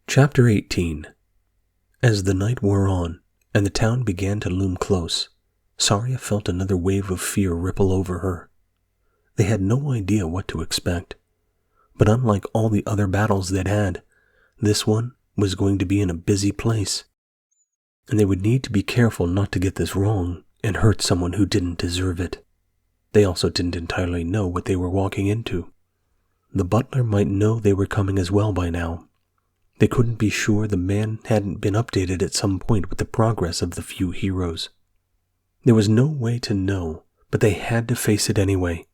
Chapter 18. As the night wore on, and the town began to loom close, Saria felt another wave of fear ripple over her. They had no idea what to expect, but unlike all the other battles they'd had, this one was going to be in a busy place, and they would need to be careful not to get this wrong and hurt someone who didn't deserve it. They also didn't entirely know what they were walking into. The butler might know they were coming as well by now. They couldn't be sure the man hadn't been updated at some point with the progress of the few heroes. There was no way to know, but they had to face it anyway,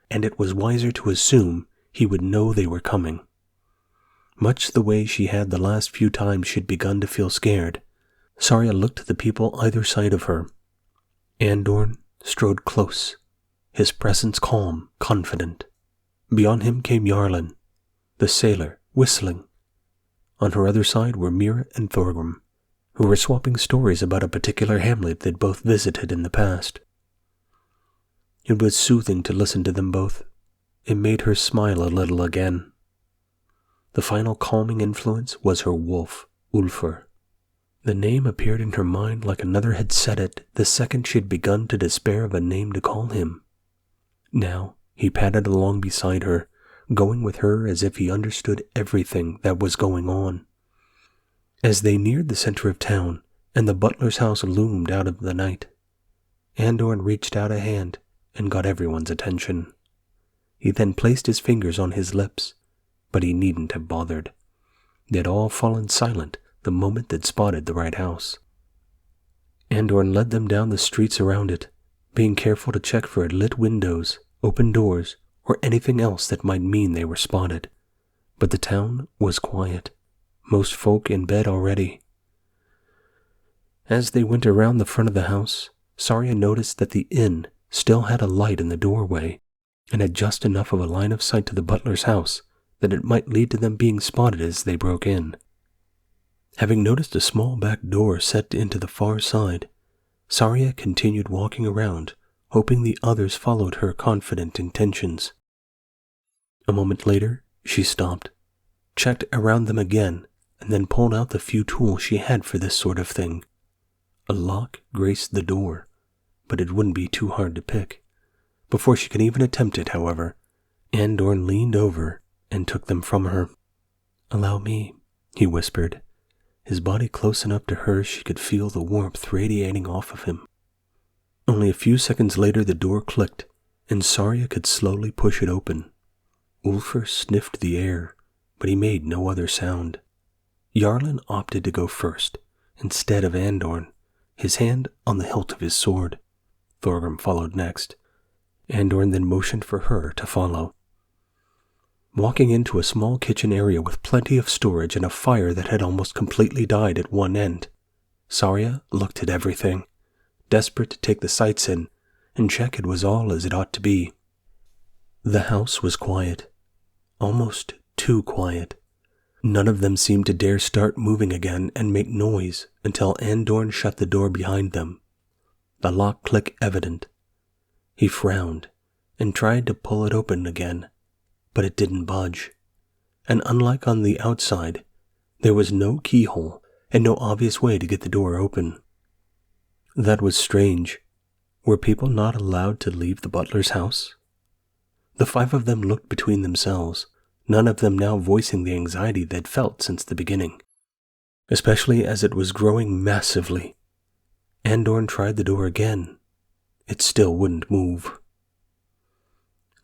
and it was wiser to assume he would know they were coming. Much the way she had the last few times she'd begun to feel scared, Saria looked at the people either side of her. Andorn strode close, his presence calm, confident. Beyond him came Yarlin, the sailor, whistling. On her other side were Mira and Thorgrim, who were swapping stories about a particular hamlet they'd both visited in the past. It was soothing to listen to them both. It made her smile a little again. The final calming influence was her wolf, Ulfr. The name appeared in her mind like another had said it the second she'd begun to despair of a name to call him. Now he padded along beside her, going with her as if he understood everything that was going on. As they neared the center of town, and the butler's house loomed out of the night, Andorn reached out a hand and got everyone's attention. He then placed his fingers on his lips, but he needn't have bothered. They'd all fallen silent the moment they'd spotted the right house. Andorn led them down the streets around it, being careful to check for lit windows, open doors, or anything else that might mean they were spotted. But the town was quiet, most folk in bed already. As they went around the front of the house, Saria noticed that the inn still had a light in the doorway, and had just enough of a line of sight to the butler's house that it might lead to them being spotted as they broke in. Having noticed a small back door set into the far side, Saria continued walking around, hoping the others followed her confident intentions. A moment later, she stopped, checked around them again, and then pulled out the few tools she had for this sort of thing. A lock graced the door, but it wouldn't be too hard to pick. Before she could even attempt it, however, Andorn leaned over and took them from her. "Allow me," he whispered, his body close enough to hers she could feel the warmth radiating off of him. Only a few seconds later the door clicked, and Saria could slowly push it open. Ulfr sniffed the air, but he made no other sound. Yarlin opted to go first, instead of Andorn, his hand on the hilt of his sword. Thorgrim followed next. Andorn then motioned for her to follow. Walking into a small kitchen area with plenty of storage and a fire that had almost completely died at one end, Saria looked at everything, desperate to take the sights in and check it was all as it ought to be. The house was quiet, almost too quiet. None of them seemed to dare start moving again and make noise until Andorn shut the door behind them, the lock click evident. He frowned and tried to pull it open again, but it didn't budge. And unlike on the outside, there was no keyhole and no obvious way to get the door open. That was strange. Were people not allowed to leave the butler's house? The five of them looked between themselves, none of them now voicing the anxiety they'd felt since the beginning, especially as it was growing massively. Andorn tried the door again. It still wouldn't move.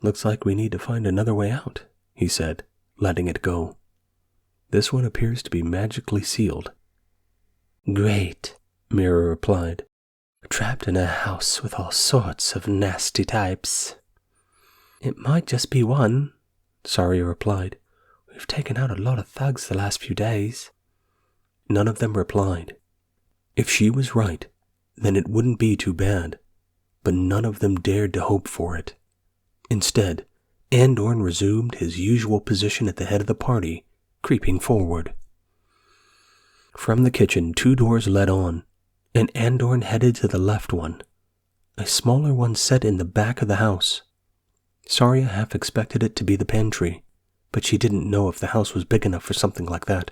"Looks like we need to find another way out," he said, letting it go. "This one appears to be magically sealed." "Great," Mira replied. "We're trapped in a house with all sorts of nasty types." "It might just be one," Saria replied. "We've taken out a lot of thugs the last few days." None of them replied. If she was right, then it wouldn't be too bad, but none of them dared to hope for it. Instead, Andorn resumed his usual position at the head of the party, creeping forward. From the kitchen, 2 doors led on, and Andorn headed to the left one, a smaller one set in the back of the house. Saria half expected it to be the pantry, but she didn't know if the house was big enough for something like that.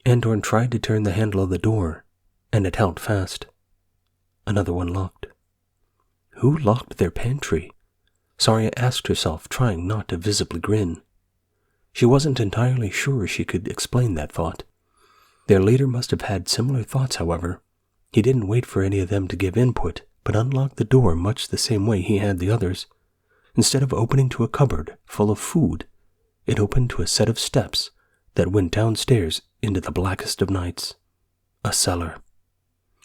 Andorn tried to turn the handle of the door, and it held fast. Another one locked. Who locked their pantry? Saria asked herself, trying not to visibly grin. She wasn't entirely sure she could explain that thought. Their leader must have had similar thoughts, however. He didn't wait for any of them to give input, but unlocked the door much the same way he had the others. Instead of opening to a cupboard full of food, it opened to a set of steps that went downstairs into the blackest of nights. A cellar.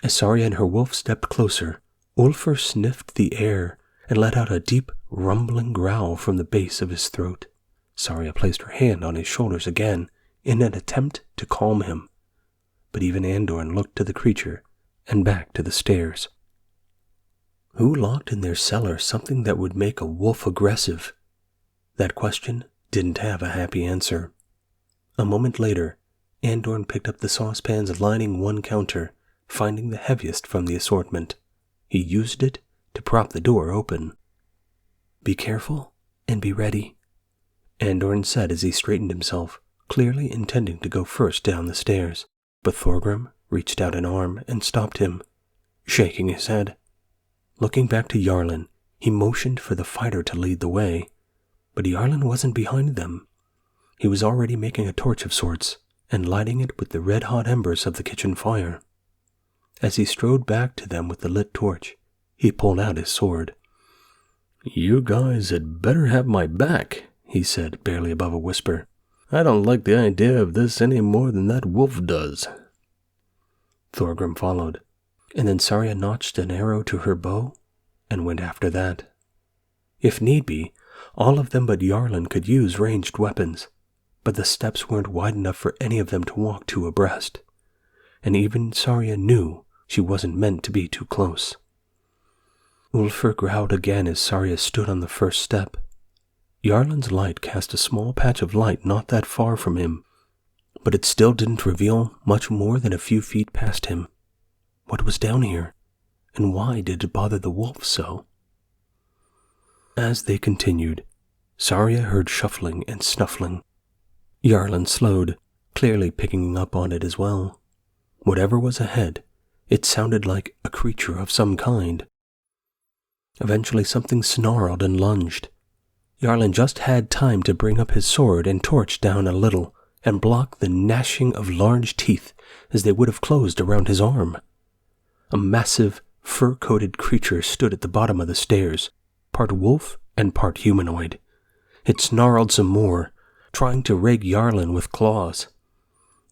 As Saria and her wolf stepped closer, Wayfarer sniffed the air and let out a deep, rumbling growl from the base of his throat. Saria placed her hand on his shoulders again in an attempt to calm him, but even Andorn looked to the creature and back to the stairs. Who locked in their cellar something that would make a wolf aggressive? That question didn't have a happy answer. A moment later, Andorn picked up the saucepans lining one counter, finding the heaviest from the assortment. He used it to prop the door open. "Be careful and be ready," Andorn said as he straightened himself, clearly intending to go first down the stairs. But Thorgrim reached out an arm and stopped him, shaking his head. Looking back to Jarlen, he motioned for the fighter to lead the way, but Jarlen wasn't behind them. He was already making a torch of sorts and lighting it with the red-hot embers of the kitchen fire. As he strode back to them with the lit torch, he pulled out his sword. "You guys had better have my back," he said, barely above a whisper. "I don't like the idea of this any more than that wolf does." Thorgrim followed, and then Saria notched an arrow to her bow and went after that. If need be, all of them but Jarlen could use ranged weapons, but the steps weren't wide enough for any of them to walk two abreast, and even Saria knew she wasn't meant to be too close. Wayfarer growled again as Saria stood on the first step. Jarlen's light cast a small patch of light not that far from him, but it still didn't reveal much more than a few feet past him. What was down here, and why did it bother the wolf so? As they continued, Saria heard shuffling and snuffling. Jarlen slowed, clearly picking up on it as well. Whatever was ahead, it sounded like a creature of some kind. Eventually something snarled and lunged. Jarlen just had time to bring up his sword and torch down a little and block the gnashing of large teeth as they would have closed around his arm. A massive, fur-coated creature stood at the bottom of the stairs, part wolf and part humanoid. It snarled some more, trying to rake Jarlen with claws.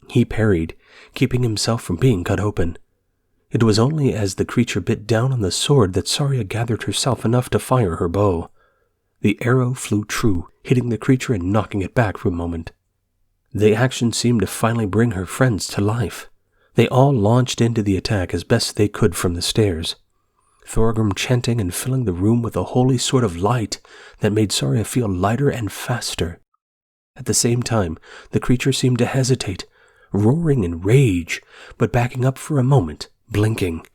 He parried, keeping himself from being cut open. It was only as the creature bit down on the sword that Saria gathered herself enough to fire her bow. The arrow flew true, hitting the creature and knocking it back for a moment. The action seemed to finally bring her friends to life. They all launched into the attack as best they could from the stairs, Thorgrim chanting and filling the room with a holy sort of light that made Saria feel lighter and faster. At the same time, the creature seemed to hesitate, roaring in rage, but backing up for a moment, blinking.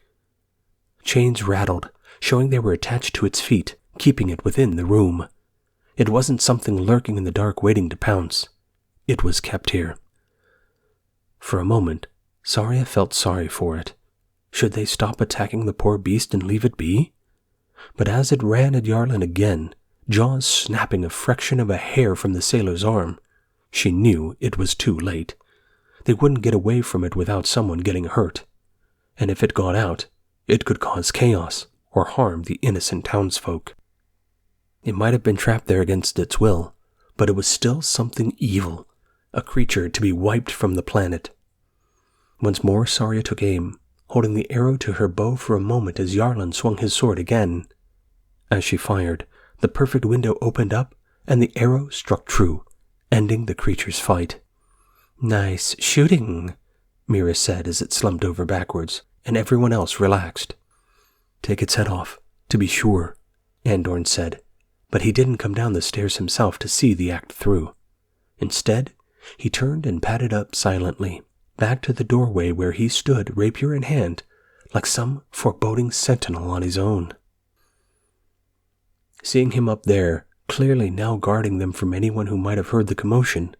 Chains rattled, showing they were attached to its feet, keeping it within the room. It wasn't something lurking in the dark waiting to pounce. It was kept here. For a moment, Saria felt sorry for it. Should they stop attacking the poor beast and leave it be? But as it ran at Jarlen again, jaws snapping a fraction of a hair from the sailor's arm, she knew it was too late. They wouldn't get away from it without someone getting hurt. And if it got out, it could cause chaos or harm the innocent townsfolk. It might have been trapped there against its will, but it was still something evil, a creature to be wiped from the planet. Once more Saria took aim, holding the arrow to her bow for a moment as Jarlen swung his sword again. As she fired, the perfect window opened up and the arrow struck true, ending the creature's fight. "Nice shooting," Mira said as it slumped over backwards, and everyone else relaxed. "Take its head off, to be sure," Andorn said, but he didn't come down the stairs himself to see the act through. Instead, he turned and padded up silently, back to the doorway where he stood, rapier in hand, like some foreboding sentinel on his own. Seeing him up there, clearly now guarding them from anyone who might have heard the commotion,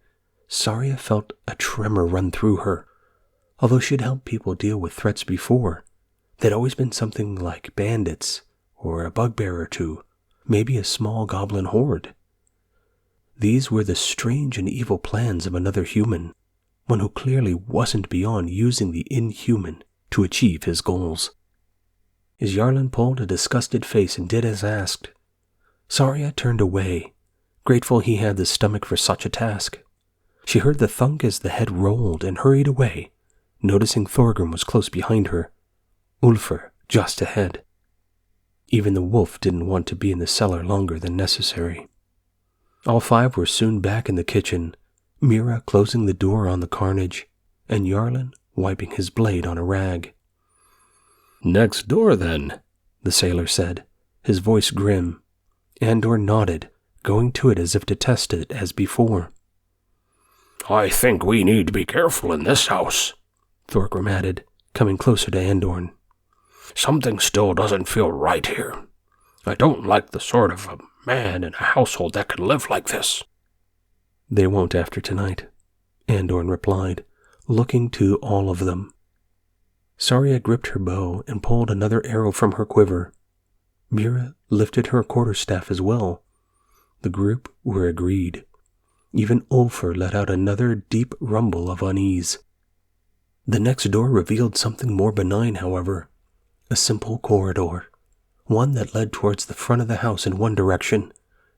Saria felt a tremor run through her, Although she'd helped people deal with threats before, they'd always been something like bandits, or a bugbear or two, maybe a small goblin horde. These were the strange and evil plans of another human, one who clearly wasn't beyond using the inhuman to achieve his goals. As Yarlin pulled a disgusted face and did as asked, Saria turned away, grateful he had the stomach for such a task. She heard the thunk as the head rolled and hurried away, noticing Thorgrim was close behind her, Ulfr just ahead. Even the wolf didn't want to be in the cellar longer than necessary. All five were soon back in the kitchen, Mira closing the door on the carnage, and Yarlin wiping his blade on a rag. "Next door, then," the sailor said, his voice grim. Andor nodded, going to it as if to test it as before. "I think we need to be careful in this house," Thorgrim added, coming closer to Andorn. "Something still doesn't feel right here. I don't like the sort of a man in a household that could live like this." "They won't after tonight," Andorn replied, looking to all of them. Saria gripped her bow and pulled another arrow from her quiver. Mira lifted her quarterstaff as well. The group were agreed. Even Ulfr let out another deep rumble of unease. The next door revealed something more benign, however. A simple corridor, one that led towards the front of the house in one direction,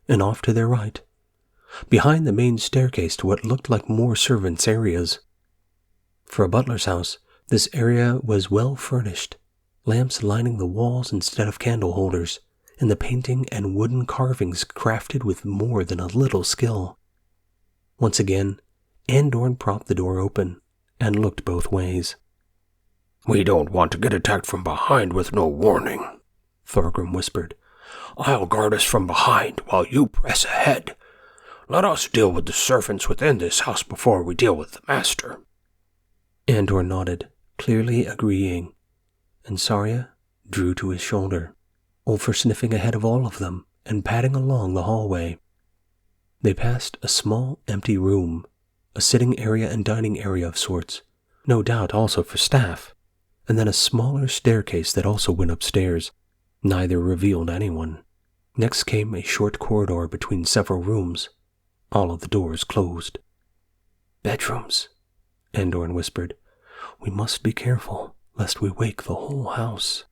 and off to their right, behind the main staircase to what looked like more servants' areas. For a butler's house, this area was well furnished, lamps lining the walls instead of candle holders, and the painting and wooden carvings crafted with more than a little skill. Once again, Andorn propped the door open and looked both ways. "We don't want to get attacked from behind with no warning," Thorgrim whispered. "I'll guard us from behind while you press ahead. Let us deal with the servants within this house before we deal with the master." Andor nodded, clearly agreeing, and Saria drew to his shoulder, Ulfr sniffing ahead of all of them and padding along the hallway. They passed a small, empty room, a sitting area and dining area of sorts, no doubt also for staff, and then a smaller staircase that also went upstairs. Neither revealed anyone. Next came a short corridor between several rooms, all of the doors closed. "Bedrooms," Andorn whispered. "We must be careful, lest we wake the whole house."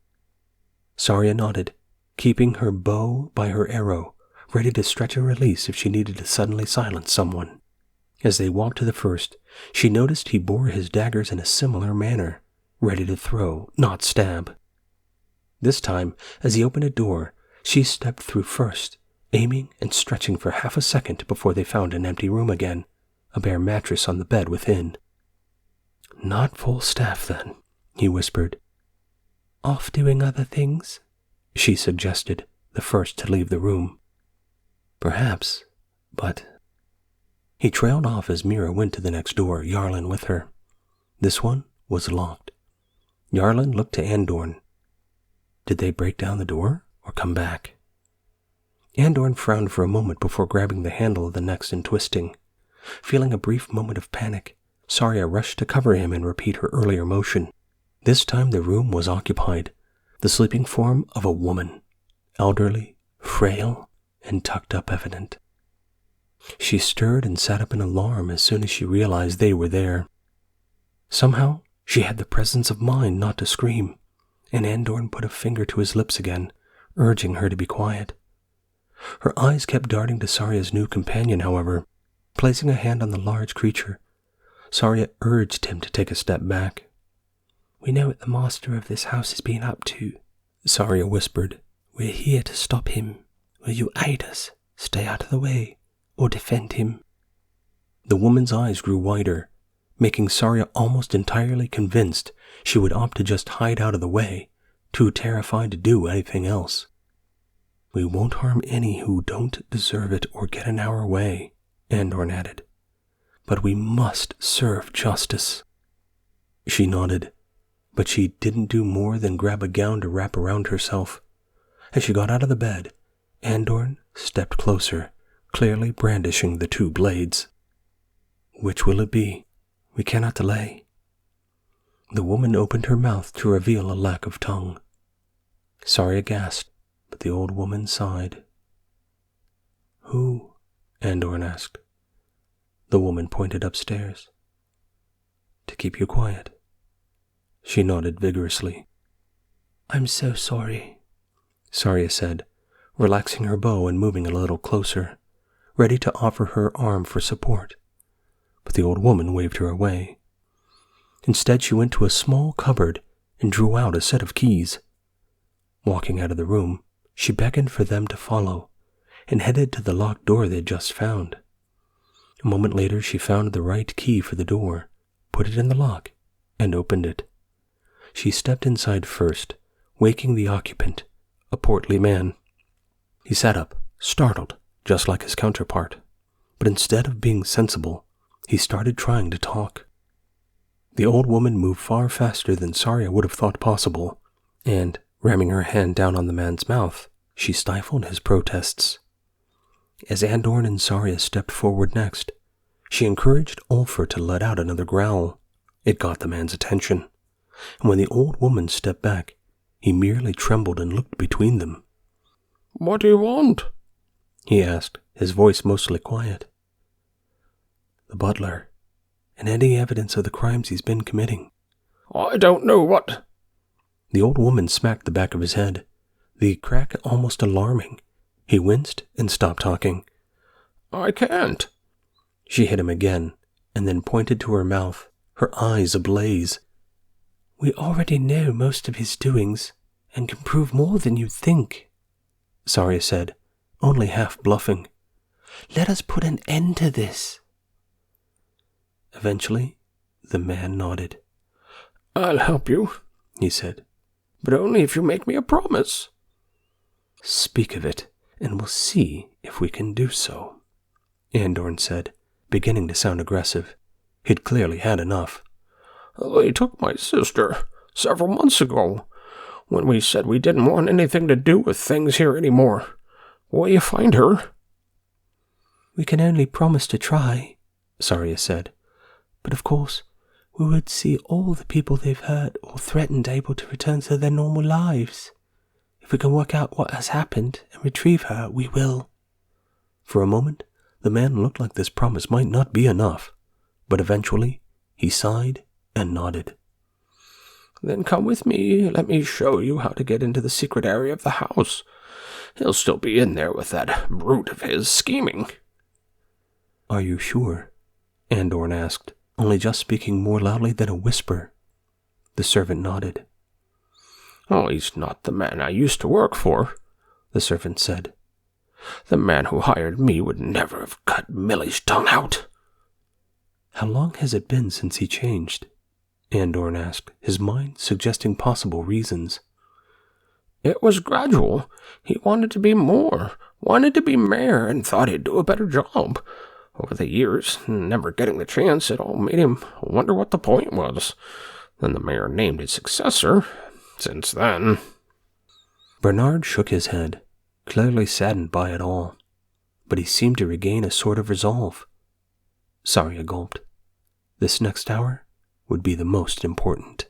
Saria nodded, keeping her bow by her arrow, ready to stretch a release if she needed to suddenly silence someone. As they walked to the first, she noticed he bore his daggers in a similar manner, ready to throw, not stab. This time, as he opened a door, she stepped through first, aiming and stretching for half a second before they found an empty room again, a bare mattress on the bed within. "Not full staff, then," he whispered. "Off doing other things?" she suggested, the first to leave the room. "Perhaps, but—" He trailed off as Mira went to the next door, Yarlin with her. This one was locked. Yarlin looked to Andorn. Did they break down the door or come back? Andorn frowned for a moment before grabbing the handle of the next and twisting. Feeling a brief moment of panic, Saria rushed to cover him and repeat her earlier motion. This time the room was occupied, the sleeping form of a woman, elderly, frail, and tucked up evident. She stirred and sat up in alarm as soon as she realized they were there. Somehow, she had the presence of mind not to scream, and Andorn put a finger to his lips again, urging her to be quiet. Her eyes kept darting to Saria's new companion, however. Placing a hand on the large creature, Saria urged him to take a step back. "We know what the master of this house has been up to," Saria whispered. "We're here to stop him. Will you aid us, stay out of the way, or defend him?" The woman's eyes grew wider, making Saria almost entirely convinced she would opt to just hide out of the way, too terrified to do anything else. "We won't harm any who don't deserve it or get in our way," Andorn added. "But we must serve justice." She nodded, but she didn't do more than grab a gown to wrap around herself. As she got out of the bed, Andorn stepped closer, clearly brandishing the two blades. "Which will it be? We cannot delay." The woman opened her mouth to reveal a lack of tongue. Saria gasped, but the old woman sighed. "Who?" Andorn asked. The woman pointed upstairs. "To keep you quiet." She nodded vigorously. "I'm so sorry," Saria said, relaxing her bow and moving a little closer, ready to offer her arm for support. But the old woman waved her away. Instead, she went to a small cupboard and drew out a set of keys. Walking out of the room, she beckoned for them to follow and headed to the locked door they had just found. A moment later, she found the right key for the door, put it in the lock, and opened it. She stepped inside first, waking the occupant, a portly man. He sat up, startled, just like his counterpart. But instead of being sensible, he started trying to talk. The old woman moved far faster than Saria would have thought possible, and, ramming her hand down on the man's mouth, she stifled his protests. As Andorn and Saria stepped forward next, she encouraged Ulfr to let out another growl. It got the man's attention, and when the old woman stepped back, he merely trembled and looked between them. "What do you want?" he asked, his voice mostly quiet. "The butler, and any evidence of the crimes he's been committing." "I don't know what—" The old woman smacked the back of his head, the crack almost alarming. He winced and stopped talking. "I can't." She hit him again, and then pointed to her mouth, her eyes ablaze. "We already know most of his doings, and can prove more than you think," Saria said, only half bluffing. "Let us put an end to this." Eventually, the man nodded. "I'll help you," he said, "but only if you make me a promise." "Speak of it, and we'll see if we can do so," Andorn said, beginning to sound aggressive. He'd clearly had enough. "They took my sister several months ago, when we said we didn't want anything to do with things here anymore. Will you find her?" "We can only promise to try," Saria said. "But of course, we would see all the people they've hurt or threatened able to return to their normal lives. If we can work out what has happened and retrieve her, we will." For a moment, the man looked like this promise might not be enough, but eventually he sighed and nodded. "Then come with me. Let me show you how to get into the secret area of the house. He'll still be in there with that brute of his scheming." "Are you sure?" Andorn asked, only just speaking more loudly than a whisper. The servant nodded. "Oh, he's not the man I used to work for," the servant said. "The man who hired me would never have cut Millie's tongue out." "How long has it been since he changed?" Andorn asked, his mind suggesting possible reasons. "It was gradual. He wanted to be more, wanted to be mayor, and thought he'd do a better job. Over the years, never getting the chance, it all made him wonder what the point was. Then the mayor named his successor. Since then—" Bernard shook his head, clearly saddened by it all, but he seemed to regain a sort of resolve. Saria gulped. This next hour would be the most important.